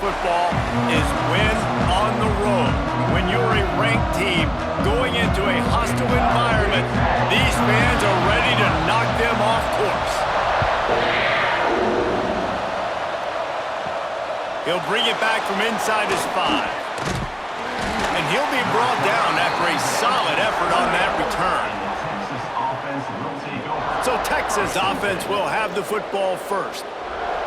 Football is win on the road. When you're a ranked team going into a hostile environment, these fans are ready to knock them off course. He'll bring it back from inside his 5. And he'll be brought down after a solid effort on that return. So Texas offense will have the football first.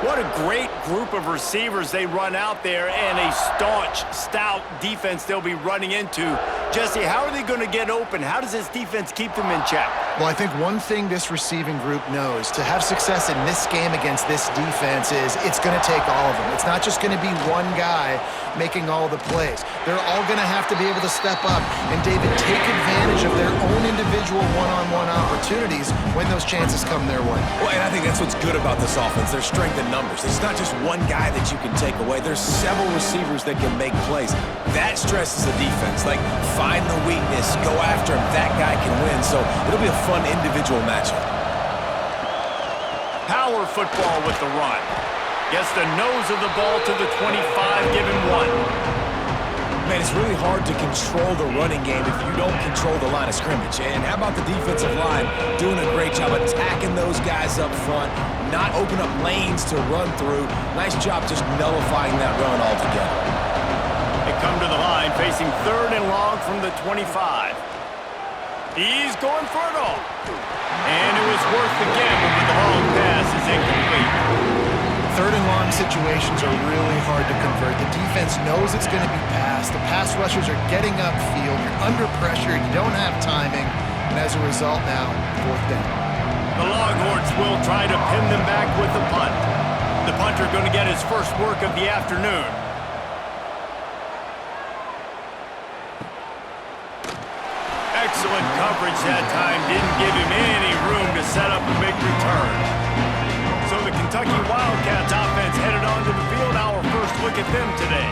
What a great group of receivers they run out there, and a staunch, stout defense they'll be running into. Jesse, how are they going to get open? How does this defense keep them in check? Well, I think one thing this receiving group knows to have success in this game against this defense is it's going to take all of them. It's not just going to be one guy making all the plays. They're all going to have to be able to step up and, David, take advantage of their own individual one-on-one opportunities when those chances come their way. Well, and I think that's what's good about this offense. Their strength in numbers. It's not just one guy that you can take away. There's several receivers that can make plays. That stresses the defense. Like, find the weakness, go after him. That guy can win. So it'll be a fun individual matchup. Power football with the run. Gets the nose of the ball to the 25, give him 1. Man, it's really hard to control the running game if you don't control the line of scrimmage. And how about the defensive line doing a great job attacking those guys up front, not open up lanes to run through. Nice job just nullifying that run altogether. They come to the line facing 3rd and long from the 25. He's going for it all. And it was worth the gamble, but the long pass is incomplete. 3rd and long situations are really hard to convert. The defense knows it's going to be passed. The pass rushers are getting upfield. You're under pressure. You don't have timing. And as a result now, 4th down. The Longhorns will try to pin them back with the punt. The punter going to get his first work of the afternoon. Excellent coverage that time. Didn't give him any room to set up a big return. So the Kentucky Wildcats offense headed onto the field. Our first look at them today.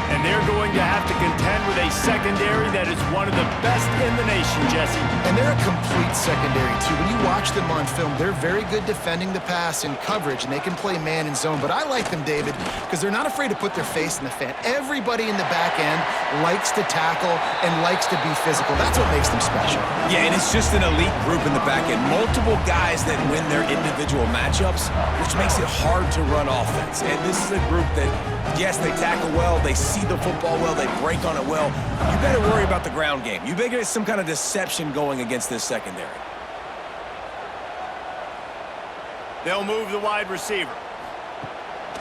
And they're going to have to contend with a secondary that is one of the best in the nation, Jesse. And they're a complete secondary, too. When you watch them on film, they're very good defending the pass in coverage, and they can play man and zone. But I like them, David, because they're not afraid to put their face in the fan. Everybody in the back end likes to tackle and likes to be physical. That's what makes them special. Yeah, and it's just an elite group in the back end. Multiple guys that win their individual matchups, which makes it hard to run offense. And this is a group that, yes, they tackle well, they see the football well, they break on it well. You better worry about the ground game. You better get some kind of deception going against this secondary. They'll move the wide receiver.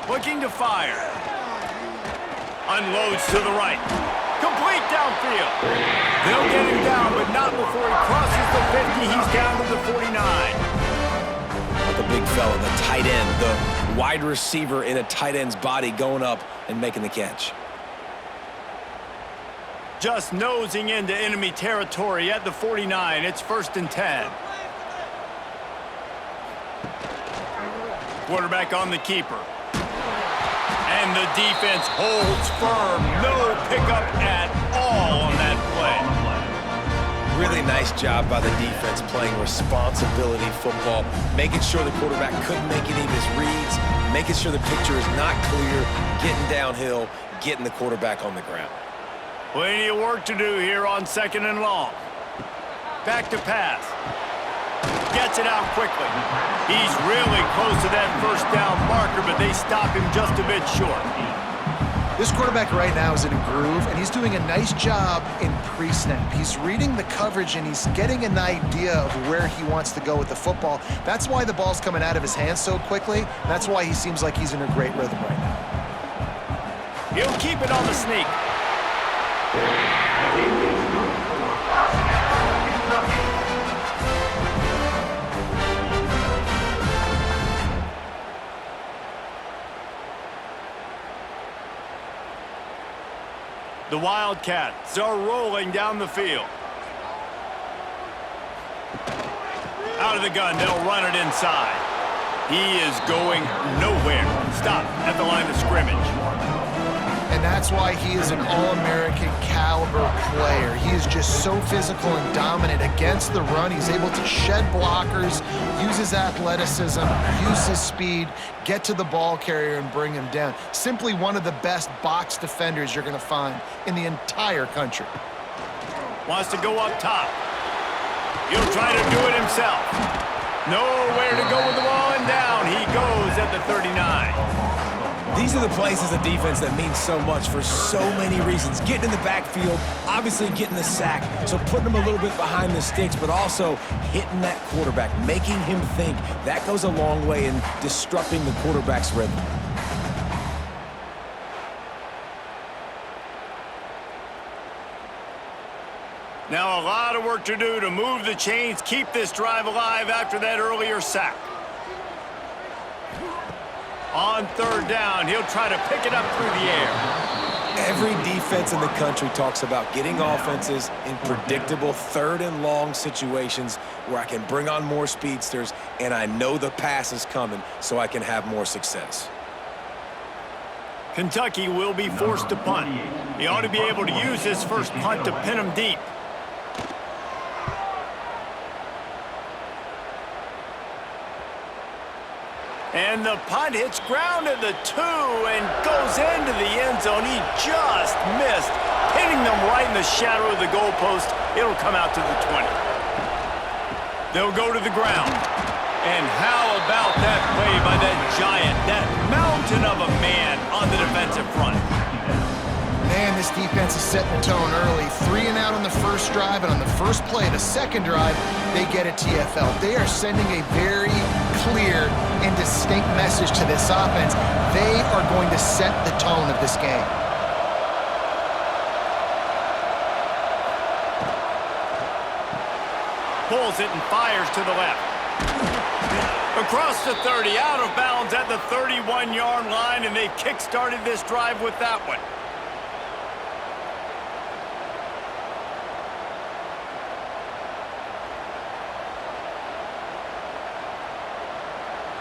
Looking to fire. Unloads to the right. Complete downfield. They'll get him down, but not before he crosses the 50. He's down to the 49. Like a big fella, the tight end, the wide receiver in a tight end's body going up and making the catch. Just nosing into enemy territory at the 49. It's 1st and 10. Quarterback on the keeper. And the defense holds firm. No pickup at all on that play. Really nice job by the defense playing responsibility football, making sure the quarterback couldn't make any of his reads, making sure the picture is not clear, getting downhill, getting the quarterback on the ground. Plenty of work to do here on 2nd and long. Back to pass. Gets it out quickly. He's really close to that 1st down marker, but they stop him just a bit short. This quarterback right now is in a groove, and he's doing a nice job in pre-snap. He's reading the coverage, and he's getting an idea of where he wants to go with the football. That's why the ball's coming out of his hands so quickly. That's why he seems like he's in a great rhythm right now. He'll keep it on the sneak. The Wildcats are rolling down the field. Out of the gun, they'll run it inside. He is going nowhere. Stop at the line of scrimmage. And that's That's why he is an All-American caliber player. He is just so physical and dominant against the run. He's able to shed blockers, use his athleticism, use his speed, get to the ball carrier and bring him down. Simply one of the best box defenders you're going to find in the entire country. Wants to go up top. He'll try to do it himself. Nowhere to go with the ball, and down he goes at the 39. These are the plays as a defense that mean so much for so many reasons. Getting in the backfield, obviously getting the sack, so putting him a little bit behind the sticks, but also hitting that quarterback, making him think. That goes a long way in disrupting the quarterback's rhythm. Now a lot of work to do to move the chains, keep this drive alive after that earlier sack. On third down, he'll try to pick it up through the air. Every defense in the country talks about getting offenses in predictable third and long situations where I can bring on more speedsters and I know the pass is coming so I can have more success. Kentucky will be forced to punt. He ought to be able to use his first punt to pin him deep. And the punt hits ground at the 2 and goes into the end zone. He just missed, hitting them right in the shadow of the goalpost. It'll come out to the 20. They'll go to the ground. And how about that play by that giant, that mountain of a man on the defensive front? Man, this defense is setting the tone early. 3 and out on the first drive, and on the first play of the second drive, they get a TFL. They are sending a very clear and distinct message to this offense. They are going to set the tone of this game. Pulls it and fires to the left. Across the 30, out of bounds at the 31-yard line, and they kick-started this drive with that one.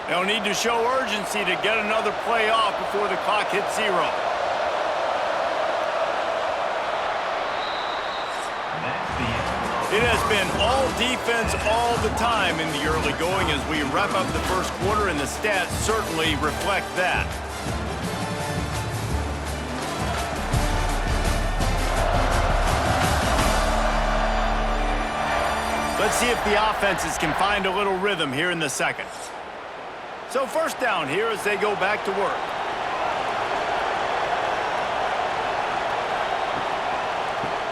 They'll need to show urgency to get another play off before the clock hits 0. It has been all defense all the time in the early going as we wrap up the first quarter, and the stats certainly reflect that. Let's see if the offenses can find a little rhythm here in the second. So first down here as they go back to work.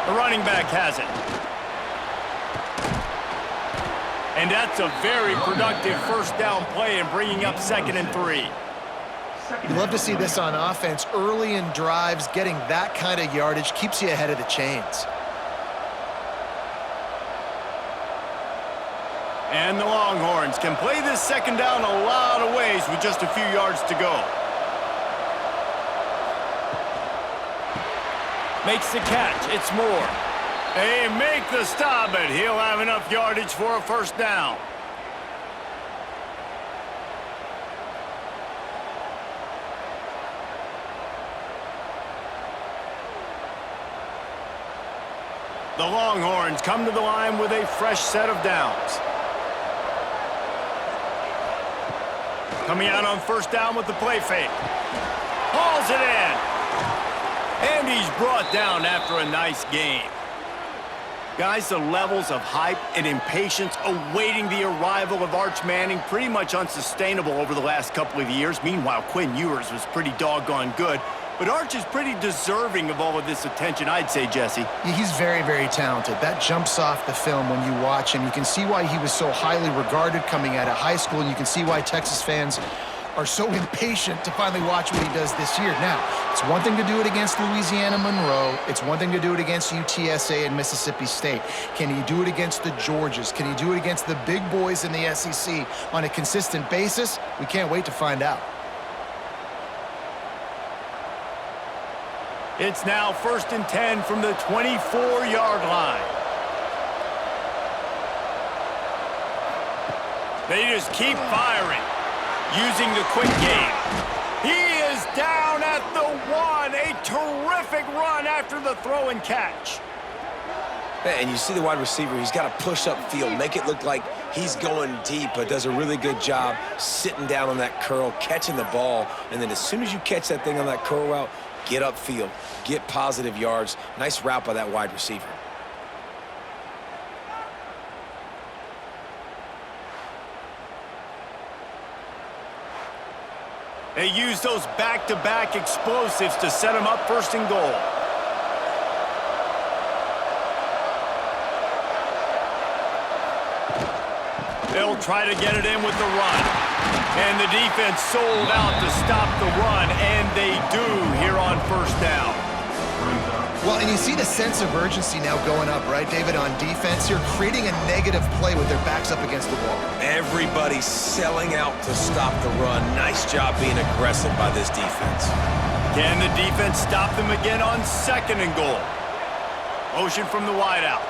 The running back has it. And that's a very productive first down play and bringing up 2nd and 3. You love to see this on offense. Early in drives, getting that kind of yardage keeps you ahead of the chains. And the Longhorns can play this second down a lot of ways with just a few yards to go. Makes the catch. It's Moore. They make the stop, but he'll have enough yardage for a first down. The Longhorns come to the line with a fresh set of downs. Coming out on first down with the play fake. Hauls it in. And he's brought down after a nice game. Guys, the levels of hype and impatience awaiting the arrival of Arch Manning pretty much unsustainable over the last couple of years. Meanwhile, Quinn Ewers was pretty doggone good. But Arch is pretty deserving of all of this attention, I'd say, Jesse. Yeah, he's very, very talented. That jumps off the film when you watch him. You can see why he was so highly regarded coming out of high school, and you can see why Texas fans are so impatient to finally watch what he does this year. Now, it's one thing to do it against Louisiana Monroe. It's one thing to do it against UTSA and Mississippi State. Can he do it against the Georgias? Can he do it against the big boys in the SEC on a consistent basis? We can't wait to find out. It's now 1st and 10 from the 24-yard line. They just keep firing, using the quick game. He is down at the 1. A big run after the throw and catch. And you see the wide receiver, he's got to push upfield, make it look like he's going deep, but does a really good job sitting down on that curl, catching the ball, and then as soon as you catch that thing on that curl route, get upfield, get positive yards. Nice route by that wide receiver. They use those back-to-back explosives to set them up first and goal. They'll try to get it in with the run. And the defense sold out to stop the run, and they do here on first down. Well, and you see the sense of urgency now going up, right, David, on defense here, creating a negative play with their backs up against the wall. Everybody's selling out to stop the run. Nice job being aggressive by this defense. Can the defense stop them again on second and goal? Motion from the wideout.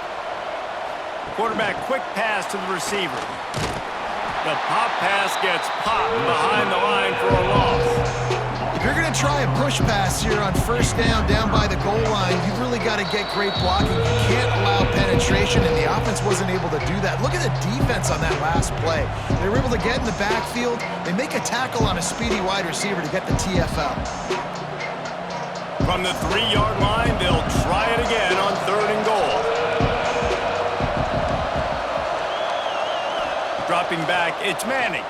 Quarterback quick pass to the receiver. The pop pass gets popped behind the line for a loss. If you're going to try a push pass here on first down by the goal line, you've really got to get great blocking. You can't allow penetration, and the offense wasn't able to do that. Look at the defense on that last play. They were able to get in the backfield. They make a tackle on a speedy wide receiver to get the TFL. From the 3-yard line, they'll try it again on third and goal. Dropping back, it's Manning.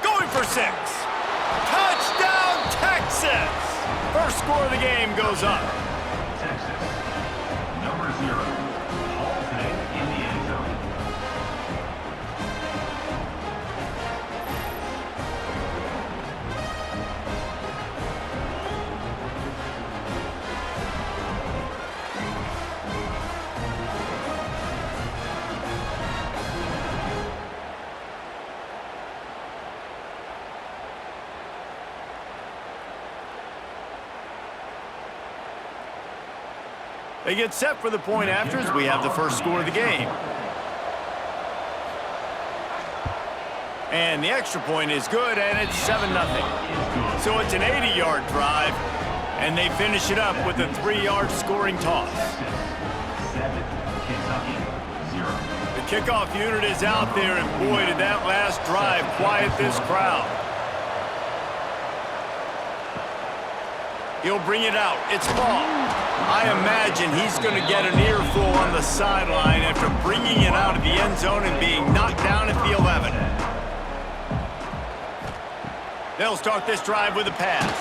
Going for 6. Touchdown, Texas! First score of the game goes up. Texas, number 0, Hall Tank in the end zone. They get set for the point after as we have the first score of the game. And the extra point is good, and it's 7-0. So it's an 80-yard drive, and they finish it up with a 3-yard scoring toss. 7, Kentucky, 0. The kickoff unit is out there, and boy, did that last drive quiet this crowd. He'll bring it out. It's Ball. I imagine he's going to get an earful on the sideline after bringing it out of the end zone and being knocked down at the 11. They'll start this drive with a pass.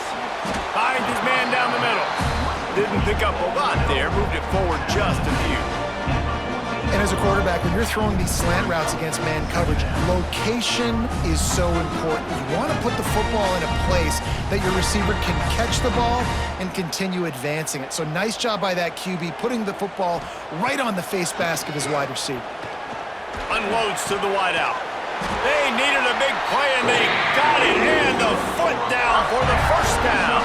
Finds his man down the middle. Didn't pick up a lot there. Moved it forward just a few. And as a quarterback, when you're throwing these slant routes against man coverage, location is so important. You want to put the football in a place that your receiver can catch the ball and continue advancing it. So nice job by that QB, putting the football right on the face mask of his wide receiver. Unloads to the wideout. They needed a big play, and they got it. And the foot down for the first down.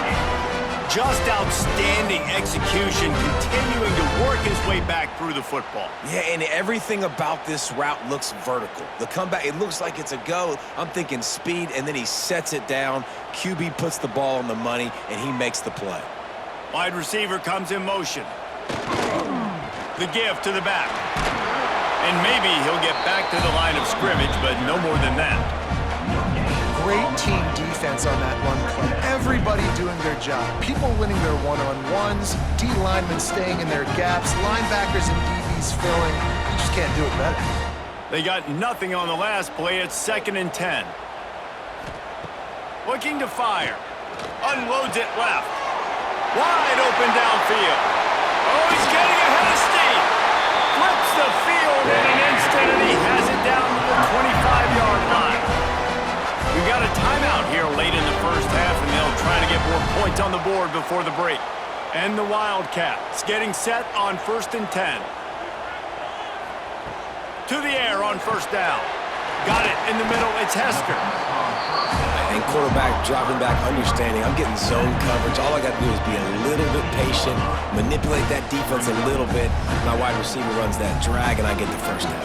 Just outstanding execution, continuing to work his way back through the football. Yeah, and everything about this route looks vertical. The comeback, it looks like it's a go. I'm thinking speed, and then he sets it down. QB puts the ball on the money, and he makes the play. Wide receiver comes in motion. The give to the back. And maybe he'll get back to the line of scrimmage, but no more than that. Great team defense on that run play. Everybody doing their job. People winning their one-on-ones, D linemen staying in their gaps, linebackers and DBs filling. You just can't do it better. They got nothing on the last play. It's 2nd and 10. Looking to fire. Unloads it left. Wide open downfield. Oh, he's getting ahead of steam. Flips the field in an instant, and he has it down to the 25-yard line. We've got a timeout here late in the first half, and they'll try to get more points on the board before the break. And the Wildcats getting set on 1st and 10. To the air on first down. Got it in the middle. It's Hester. And quarterback dropping back, understanding I'm getting zone coverage. All I got to do is be a little bit patient, manipulate that defense a little bit. My wide receiver runs that drag, and I get the first down.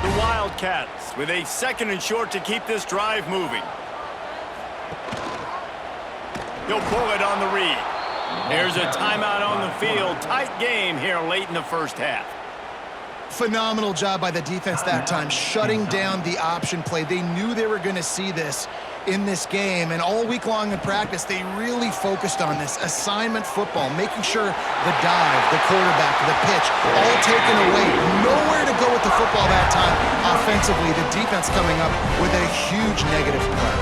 The Wildcats with a 2nd and short to keep this drive moving. He'll pull it on the read. There's a timeout on the field. Tight game here late in the first half. Phenomenal job by the defense that time, shutting down the option play. They knew they were going to see this in this game, and all week long in practice, they really focused on this assignment football, making sure the dive, the quarterback, the pitch, all taken away. Nowhere to go with the football that time. Offensively, the defense coming up with a huge negative play.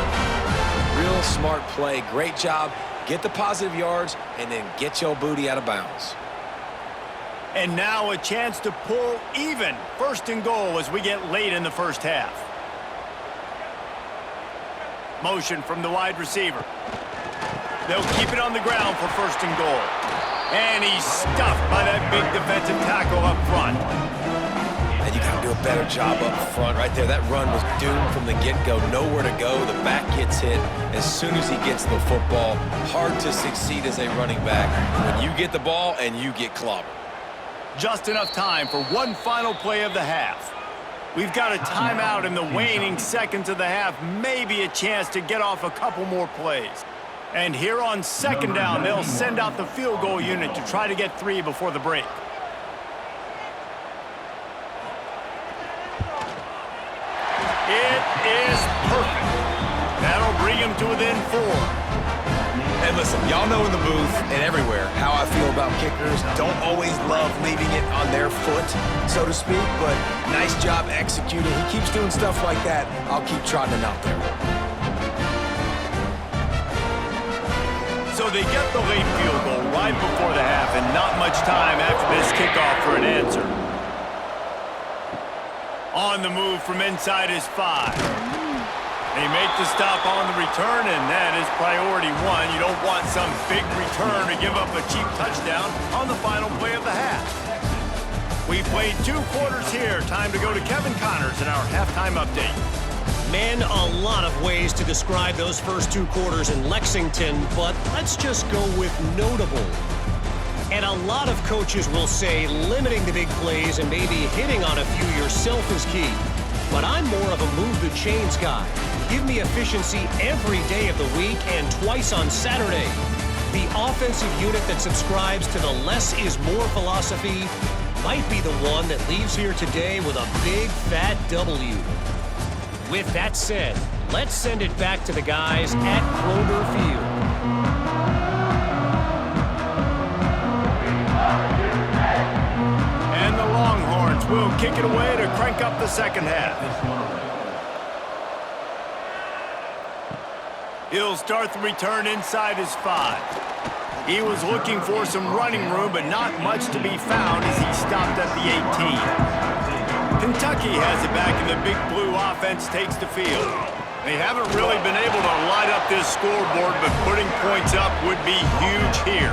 Real smart play. Great job. Get the positive yards, and then get your booty out of bounds. And now a chance to pull even. First and goal as we get late in the first half. Motion from the wide receiver. They'll keep it on the ground for first and goal. And he's stuffed by that big defensive tackle up front. And you got to do a better job up front right there. That run was doomed from the get-go. Nowhere to go. The back gets hit as soon as he gets the football. Hard to succeed as a running back when you get the ball and you get clobbered. Just enough time for one final play of the half. We've got a timeout in the waning seconds of the half. Maybe a chance to get off a couple more plays. And here on second down, they'll send out the field goal unit to try to get 3 before the break. It is perfect. That'll bring him to within 4. And listen, y'all know in the booth and everywhere how I feel about kickers. Don't always love leaving it on their foot, so to speak, but nice job executing. He keeps doing stuff like that. I'll keep trotting him out there. So they get the late field goal right before the half, and not much time after this kickoff for an answer. On the move from inside his 5. They make the stop on the return, and that is priority 1. You don't want some big return to give up a cheap touchdown on the final play of the half. We've played 2 quarters here. Time to go to Kevin Connors in our halftime update. Man, a lot of ways to describe those first 2 quarters in Lexington, but let's just go with notable. And a lot of coaches will say limiting the big plays and maybe hitting on a few yourself is key. But I'm more of a move the chains guy. Give me efficiency every day of the week and twice on Saturday. The offensive unit that subscribes to the less is more philosophy might be the one that leaves here today with a big fat W. With that said, let's send it back to the guys at Kroger Field. And the Longhorns will kick it away to crank up the second half. He'll start the return inside his 5. He was looking for some running room, but not much to be found as he stopped at the 18. Kentucky has it back, and the Big Blue offense takes the field. They haven't really been able to light up this scoreboard, but putting points up would be huge here.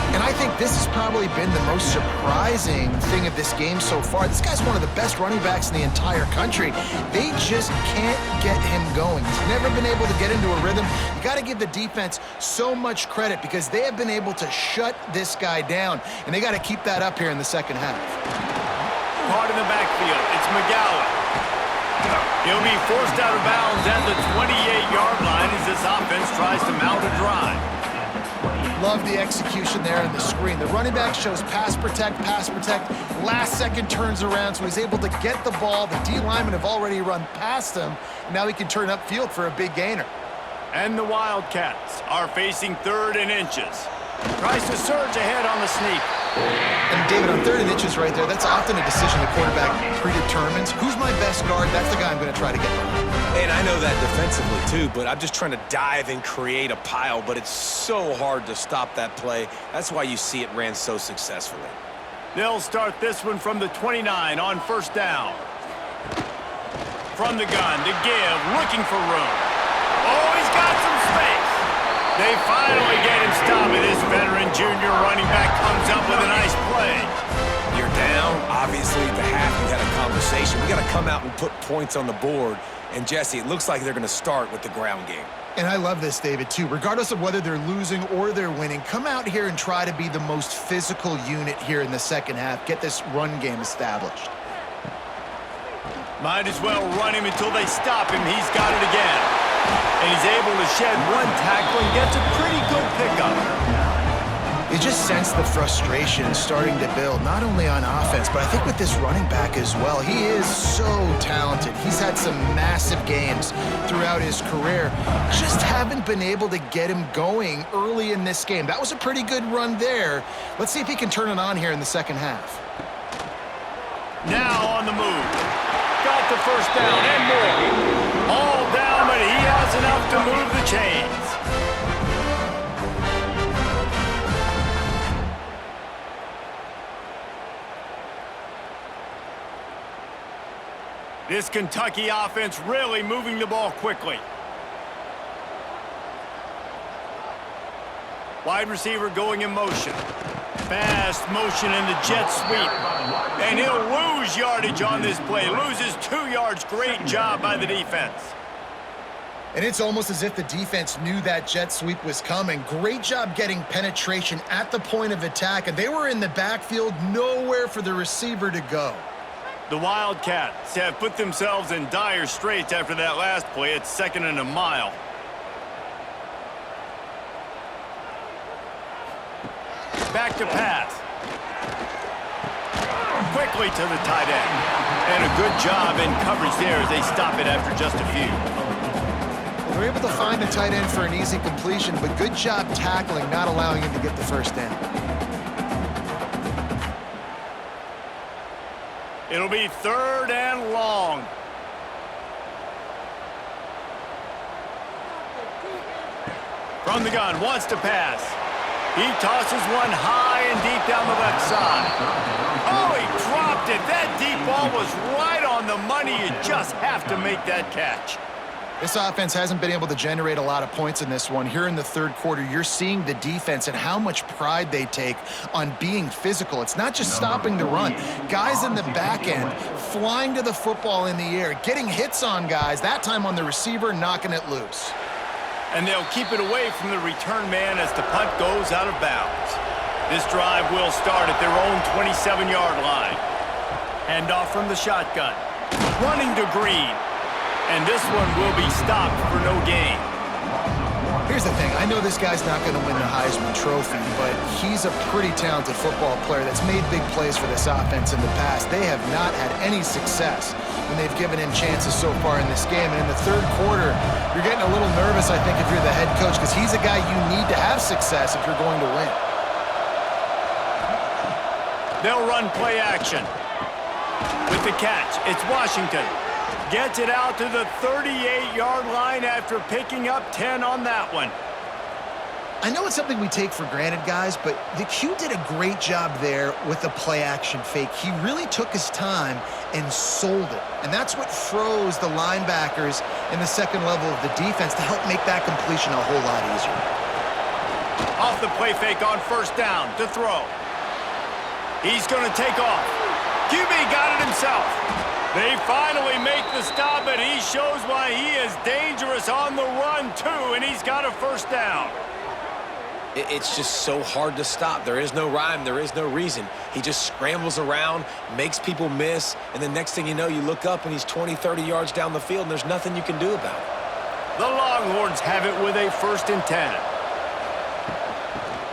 And I think this has probably been the most surprising thing of this game so far. This guy's one of the best running backs in the entire country. They just can't get him going. He's never been able to get into a rhythm. You got to give the defense so much credit because they have been able to shut this guy down, and they got to keep that up here in the second half. Caught in the backfield, it's McGowan. He'll be forced out of bounds at the 28-yard line as this offense tries to mount a drive. Love the execution there in the screen. The running back shows pass protect, last second turns around, so he's able to get the ball. The D linemen have already run past him. Now he can turn upfield for a big gainer. And the Wildcats are facing 3rd and inches. Tries to surge ahead on the sneak. And David, on 3rd and inches right there, that's often a decision the quarterback predetermines. Who's my best guard? That's the guy I'm going to try to get behind. And I know that defensively too, but I'm just trying to dive and create a pile, but it's so hard to stop that play. That's why you see it ran so successfully. They'll start this one from the 29 on first down. From the gun to give, looking for room. Oh, he's got some space. They finally get him stopped, and this veteran junior running back comes up with a nice play. You're down. Obviously, at the half, you had a conversation. We got to come out and put points on the board. And, Jesse, it looks like they're going to start with the ground game. And I love this, David, too. Regardless of whether they're losing or they're winning, come out here and try to be the most physical unit here in the second half. Get this run game established. Might as well run him until they stop him. He's got it again. And he's able to shed one tackle and gets a pretty good pickup. You just sense the frustration starting to build, not only on offense, but I think with this running back as well. He is so talented. He's had some massive games throughout his career. Just haven't been able to get him going early in this game. That was a pretty good run there. Let's see if he can turn it on here in the second half. Now on the move. Got the first down and more. All down, but he has enough to move the chains. This Kentucky offense really moving the ball quickly. Wide receiver going in motion. Fast motion in the jet sweep. And he'll lose yardage on this play. Loses 2 yards. Great job by the defense. And it's almost as if the defense knew that jet sweep was coming. Great job getting penetration at the point of attack, and they were in the backfield, nowhere for the receiver to go. The Wildcats have put themselves in dire straits after that last play. It's 2nd and a mile. Back to pass. Quickly to the tight end. And a good job in coverage there as they stop it after just a few. They're able to find the tight end for an easy completion, but good job tackling, not allowing him to get the first down. It'll be 3rd and long. From the gun, wants to pass. He tosses one high and deep down the left side. Oh, he dropped it. That deep ball was right on the money. You just have to make that catch. This offense hasn't been able to generate a lot of points in this one. Here in the third quarter, you're seeing the defense and how much pride they take on being physical. It's not just stopping the run. Guys in the back end flying to the football in the air, getting hits on guys, that time on the receiver, knocking it loose. And they'll keep it away from the return man as the punt goes out of bounds. This drive will start at their own 27-yard line. Handoff from the shotgun. Running to Green. And this one will be stopped for no gain. Here's the thing. I know this guy's not going to win the Heisman Trophy, but he's a pretty talented football player that's made big plays for this offense in the past. They have not had any success when they've given him chances so far in this game. And in the third quarter, you're getting a little nervous, I think, if you're the head coach, because he's a guy you need to have success if you're going to win. They'll run play action. With the catch, it's Washington. Gets it out to the 38-yard line after picking up 10 on that one. I know it's something we take for granted, guys, but the Q did a great job there with the play-action fake. He really took his time and sold it. And that's what froze the linebackers in the second level of the defense to help make that completion a whole lot easier. Off the play fake on first down to throw. He's going to take off. QB got it himself. They finally make the stop, and he shows why he is dangerous on the run, too, and he's got a first down. It's just so hard to stop. There is no rhyme. There is no reason. He just scrambles around, makes people miss, and the next thing you know, you look up, and he's 20, 30 yards down the field, and there's nothing you can do about it. The Longhorns have it with a 1st and 10.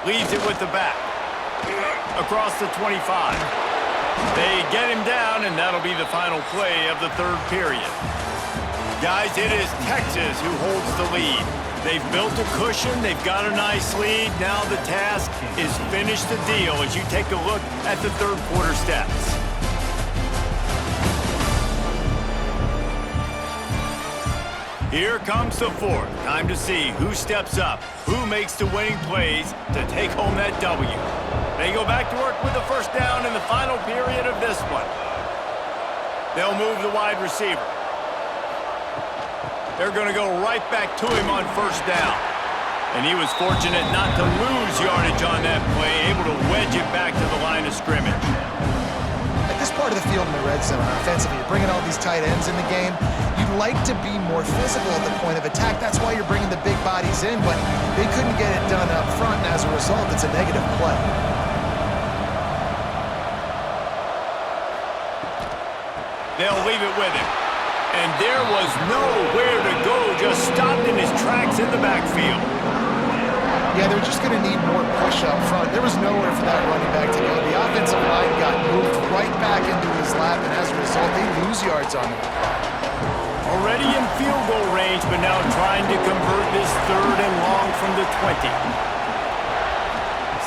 Leaves it with the back. Across the 25. They get him down, and that'll be the final play of the third period. Guys, it is Texas who holds the lead. They've built a cushion. They've got a nice lead. Now the task is finish the deal as you take a look at the third quarter stats. Here comes the fourth. Time to see who steps up, who makes the winning plays to take home that W. They go back to work with the first down in the final period of this one. They'll move the wide receiver. They're going to go right back to him on first down. And he was fortunate not to lose yardage on that play, able to wedge it back to the line of scrimmage. At this part of the field in the red zone, offensively, you're bringing all these tight ends in the game. You'd like to be more physical at the point of attack. That's why you're bringing the big bodies in, but they couldn't get it done up front, and as a result, it's a negative play. They'll leave it with him. And there was nowhere to go, just stopped in his tracks in the backfield. Yeah, they're just going to need more push up front. There was nowhere for that running back to go. The offensive line got moved right back into his lap, and as a result, they lose yards on him. Already in field goal range, but now trying to convert this 3rd and long from the 20.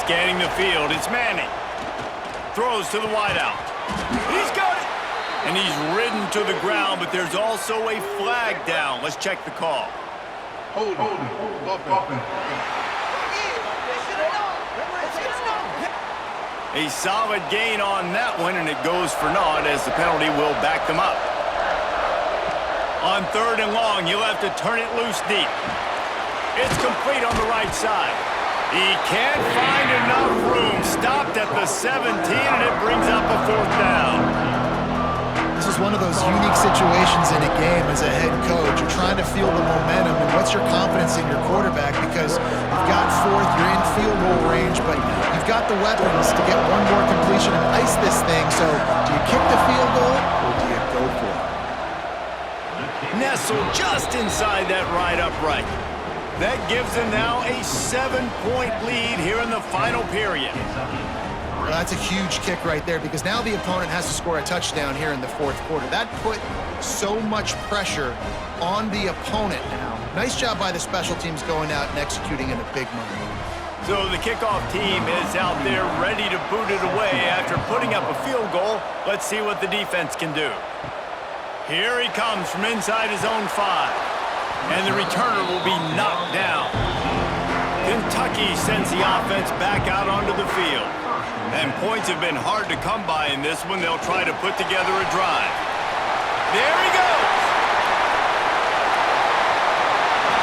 Scanning the field, it's Manning. Throws to the wideout. He's got it! And he's ridden to the ground, but there's also a flag down. Let's check the call. Hold on. A solid gain on that one, and it goes for naught as the penalty will back them up. On 3rd and long, you'll have to turn it loose deep. It's complete on the right side. He can't find enough room. Stopped at the 17, and it brings up a 4th down. This is one of those unique situations in a game as a head coach. You're trying to feel the momentum, and what's your confidence in your quarterback? Because you've got 4th, you're in field goal range, but you've got the weapons to get one more completion and ice this thing. So do you kick the field goal, or do you go for it? Nestled just inside that right upright. That gives them now a 7-point lead here in the final period. Well, that's a huge kick right there because now the opponent has to score a touchdown here in the 4th quarter. That put so much pressure on the opponent now. Nice job by the special teams going out and executing in a big moment. So the kickoff team is out there ready to boot it away after putting up a field goal. Let's see what the defense can do. Here he comes from inside his own 5. And the returner will be knocked down. Kentucky sends the offense back out onto the field. And points have been hard to come by in this one. They'll try to put together a drive. There he goes!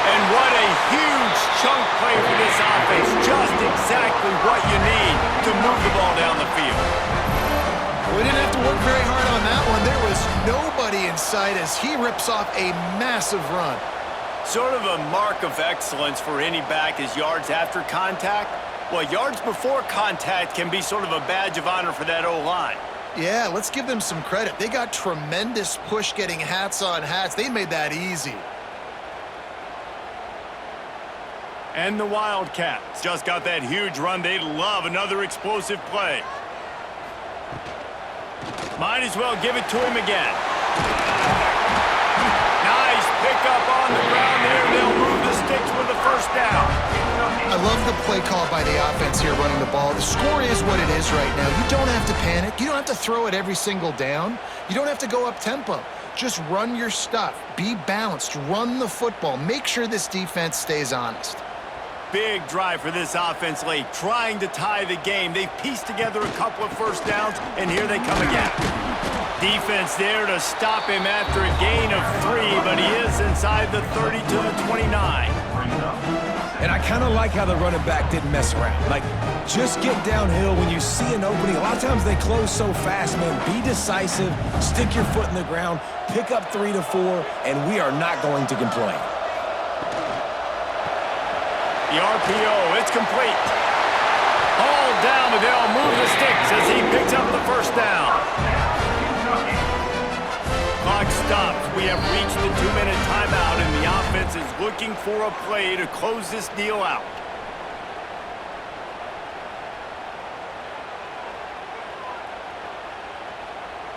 And what a huge chunk play for this offense. Just exactly what you need to move the ball down the field. We didn't have to work very hard on that one. There was nobody in sight as he rips off a massive run. Sort of a mark of excellence for any back is yards after contact. Well, yards before contact can be sort of a badge of honor for that O-line. Yeah, let's give them some credit. They got tremendous push getting hats on hats. They made that easy. And the Wildcats just got that huge run. They'd love another explosive play. Might as well give it to him again. Nice pickup on the ground there. They'll move the sticks with the 1st down. I love the play call by the offense here running the ball. The score is what it is right now. You don't have to panic. You don't have to throw it every single down. You don't have to go up tempo. Just run your stuff. Be balanced. Run the football. Make sure this defense stays honest. Big drive for this offense late, trying to tie the game. They've pieced together a couple of 1st downs, and here they come again. Defense there to stop him after a gain of 3, but he is inside the 30 to the 29. And I kind of like how the running back didn't mess around. Like, just get downhill when you see an opening. A lot of times they close so fast, man. Be decisive, stick your foot in the ground, pick up 3 to 4, and we are not going to complain. The RPO, it's complete. Hauled down, but they'll move the sticks as he picks up the 1st down. Clock stops. We have reached the 2-minute timeout, and the offense is looking for a play to close this deal out.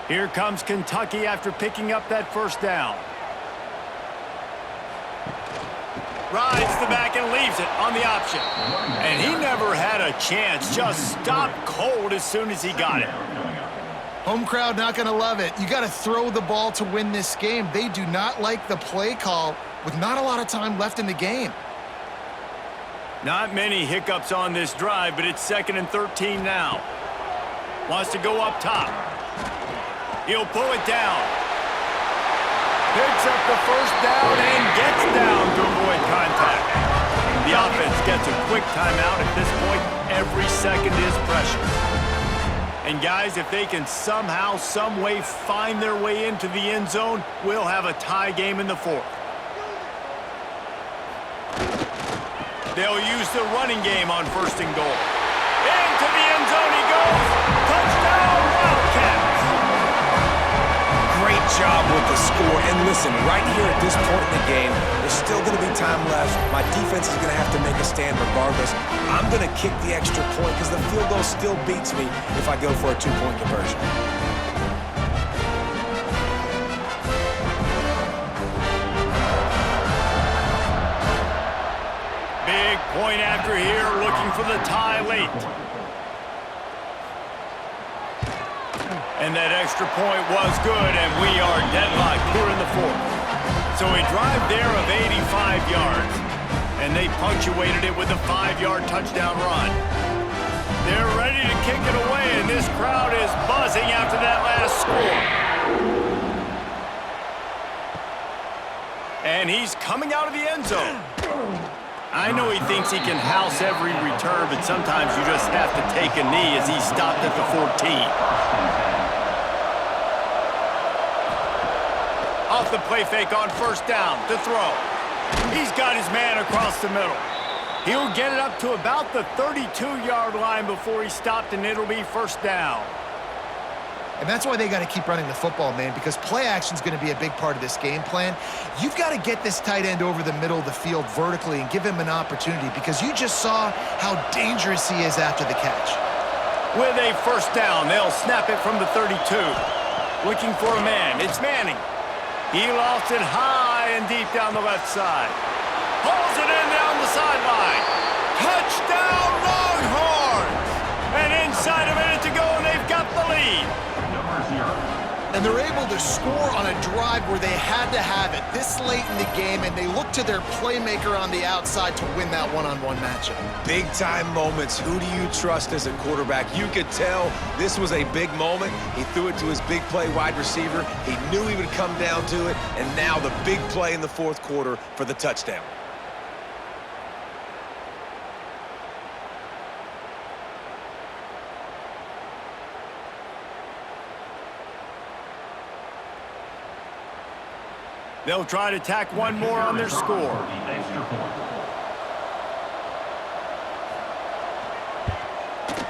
Here comes Kentucky after picking up that 1st down. Rides the back and leaves it on the option. And he never had a chance. Just stopped cold as soon as he got it. Home crowd not going to love it. You got to throw the ball to win this game. They do not like the play call with not a lot of time left in the game. Not many hiccups on this drive, but it's 2nd and 13 now. Wants to go up top. He'll pull it down. Picks up the 1st down and gets down to avoid contact. The offense gets a quick timeout. At this point, every second is precious. And guys, if they can somehow, some way find their way into the end zone, we'll have a tie game in the 4th. They'll use the running game on 1st and goal. Into the end zone he goes. Touchdown, Wildcats! Great job with the score. And listen, right here at this point in the game, there's still going to be time left. My defense is going to have to make a stand regardless. I'm going to kick the extra point because the field goal still beats me if I go for a two-point conversion. Big point after here, looking for the tie late. And that extra point was good, and we are deadlocked here in the fourth. So a drive there of 85 yards, and they punctuated it with a 5-yard touchdown run. They're ready to kick it away, and this crowd is buzzing after that last score. And he's coming out of the end zone. I know he thinks he can house every return, but sometimes you just have to take a knee as he stopped at the 14. Off the play fake on first down to throw. He's got his man across the middle. He'll get it up to about the 32-yard line before he stopped, and it'll be first down. And that's why they got to keep running the football, man, because play action is going to be a big part of this game plan. You've got to get this tight end over the middle of the field vertically and give him an opportunity, because you just saw how dangerous he is after the catch. With a first down, they'll snap it from the 32. Looking for a man. It's Manning. He lost it high and deep down the left side. Pulls it in down the sideline. Touchdown, Longhorns! And inside a minute to go, and they've got the lead. And they're able to score on a drive where they had to have it this late in the game, and they look to their playmaker on the outside to win that one-on-one matchup. Big-time moments. Who do you trust as a quarterback? You could tell this was a big moment. He threw it to his big play wide receiver. He knew he would come down to it, and now the big play in the fourth quarter for the touchdown. They'll try to tack one more on their score.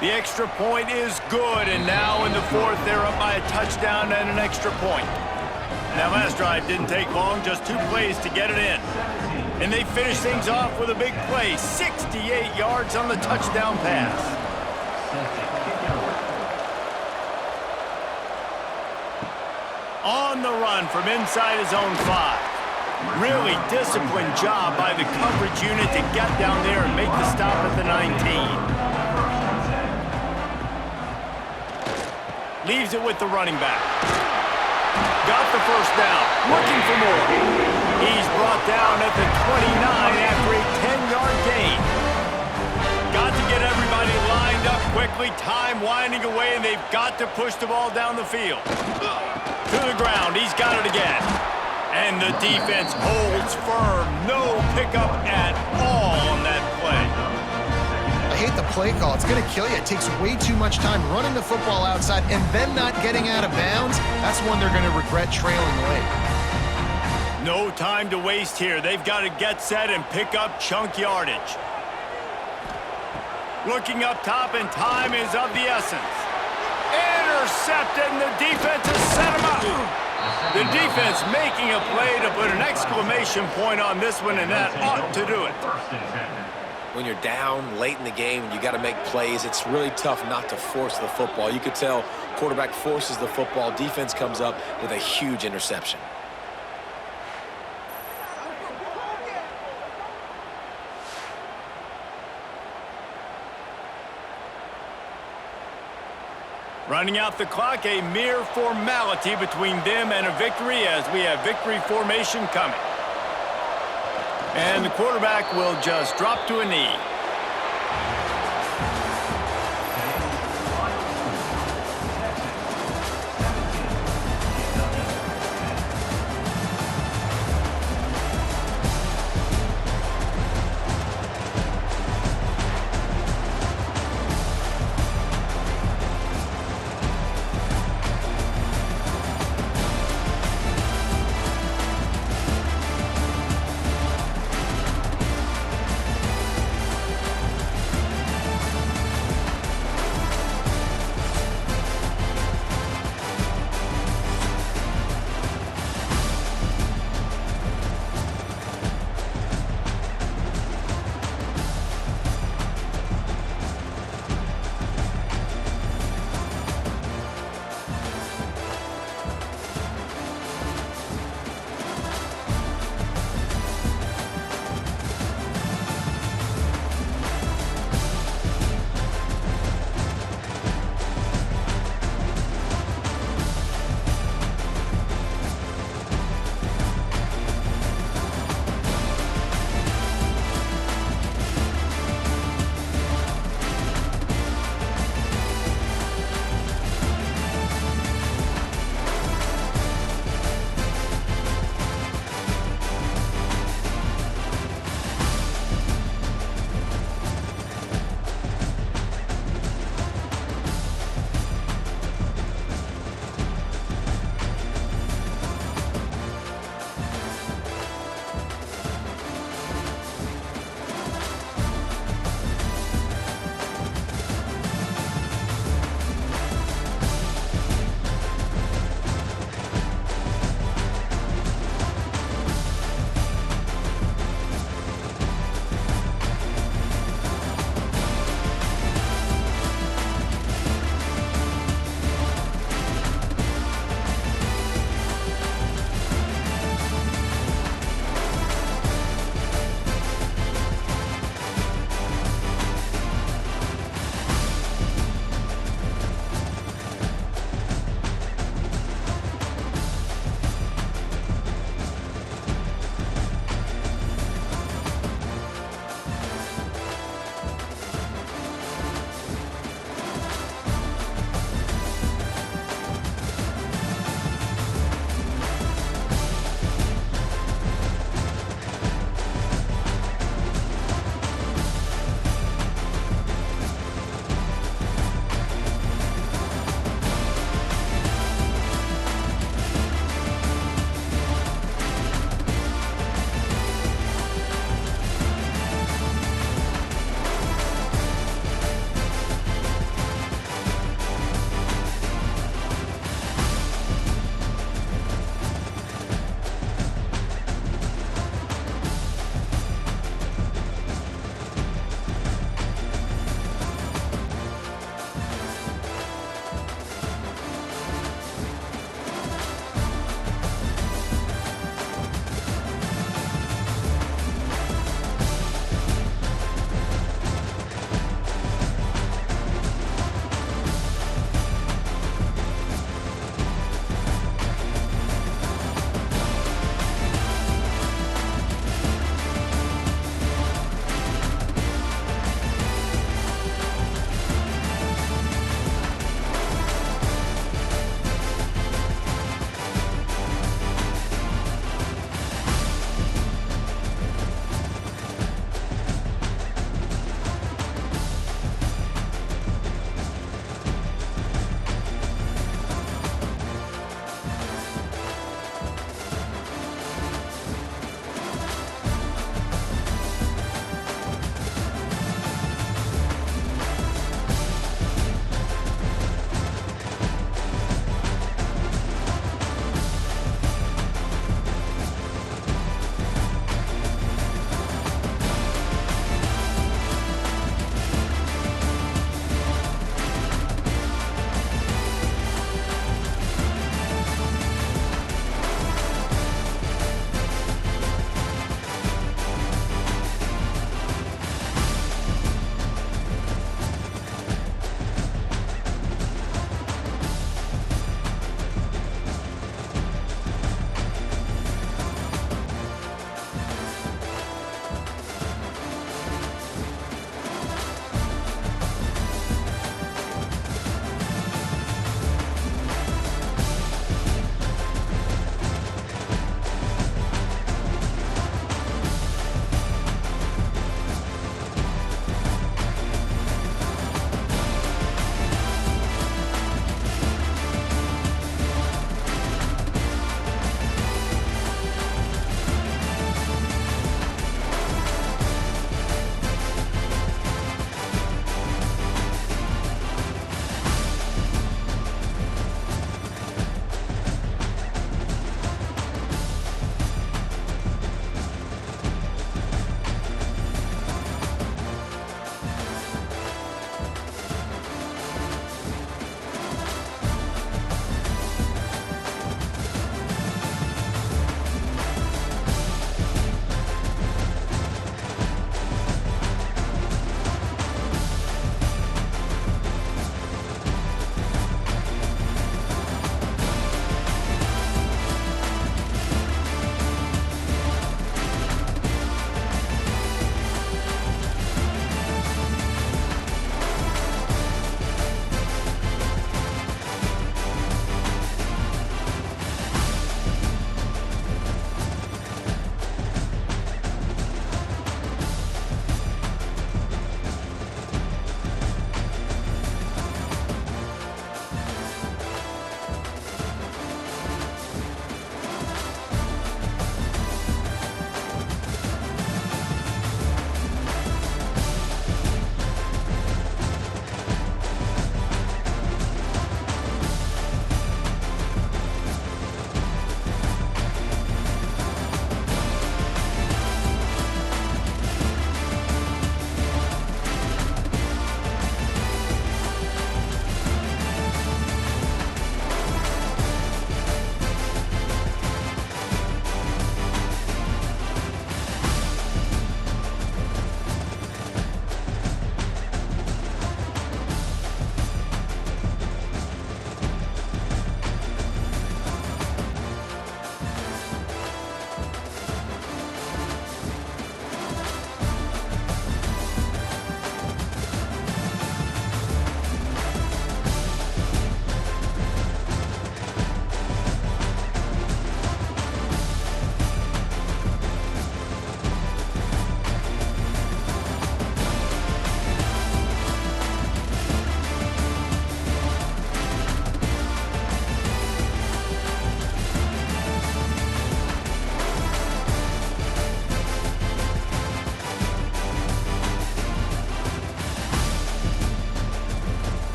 The extra point is good, and now in the fourth, they're up by a touchdown and an extra point. That last drive didn't take long, just 2 plays to get it in. And they finish things off with a big play, 68 yards on the touchdown pass. On the run from inside his own 5. Really disciplined job by the coverage unit to get down there and make the stop at the 19. Leaves it with the running back. Got the first down. Looking for more. He's brought down at the 29 after a 10-yard gain. Got to get everybody lined up quickly. Time winding away, and they've got to push the ball down the field. To the ground. He's got it again. And the defense holds firm. No pickup at all on that play. I hate the play call. It's going to kill you. It takes way too much time running the football outside and then not getting out of bounds. That's one they're going to regret trailing late. No time to waste here. They've got to get set and pick up chunk yardage. Looking up top, and time is of the essence. Intercepted, and the defense has set him up. The defense making a play to put an exclamation point on this one, and that ought to do it. When you're down late in the game and you got to make plays, it's really tough not to force the football. You could tell quarterback forces the football. Defense comes up with a huge interception. Running out the clock, a mere formality between them and a victory as we have victory formation coming. And the quarterback will just drop to a knee.